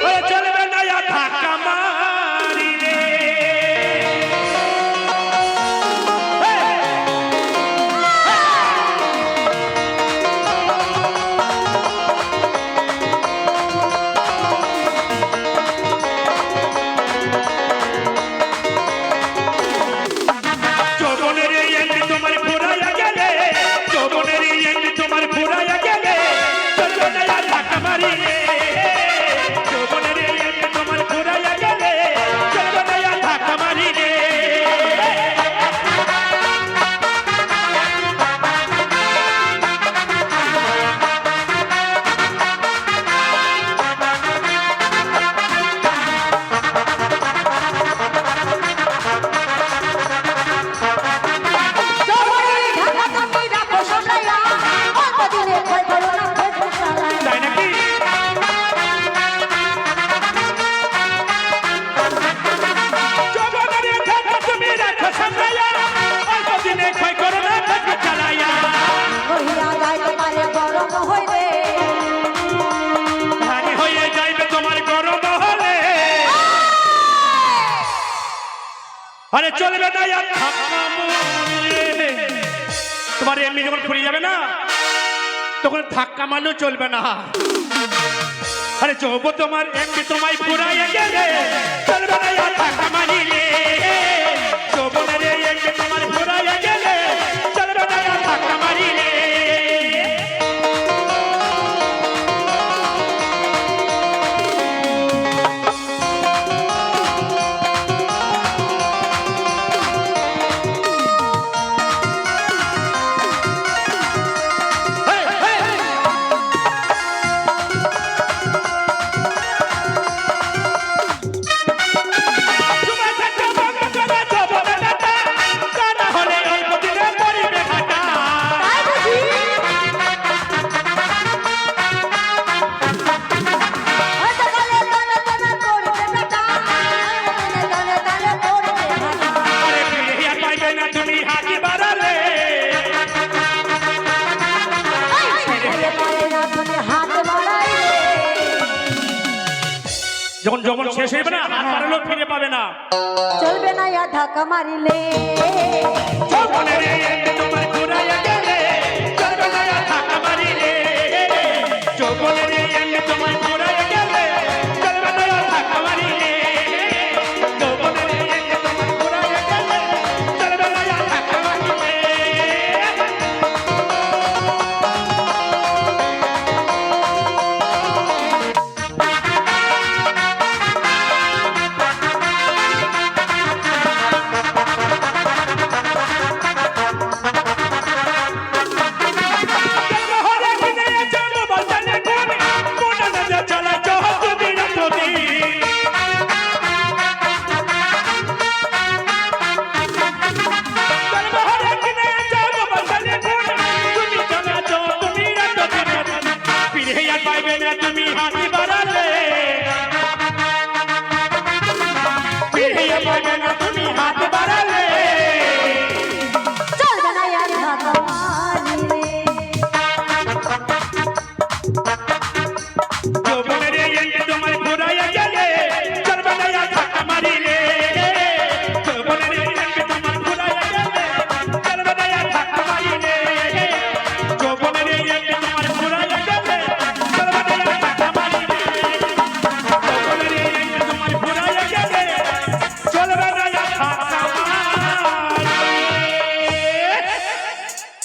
ওই চলবে না ধাক্কা মারিলে আরে চলবে না তোমার এমনি যখন ফুরে যাবে না তখন ধাক্কা মারলেও চলবে না। আরে যৌব তোমার এমনি তোমায় ফুরাইয়া গেলে চলবে না ধাক্কা মারিলে যৌবনের এমনি তোমার ফুরাইয়া গেলে চলবে না ধাক্কা মারিলে যখন যখন শেষ হইবে না হাত বাড়ালেও ফিরে পাবে না চলবে না ধাক্কা মারিলে যৌবনের এমনি তোমার ঘুরাইয়া গেলে চলবে না ধাক্কা মারিলে যৌবনের এমনি তোমার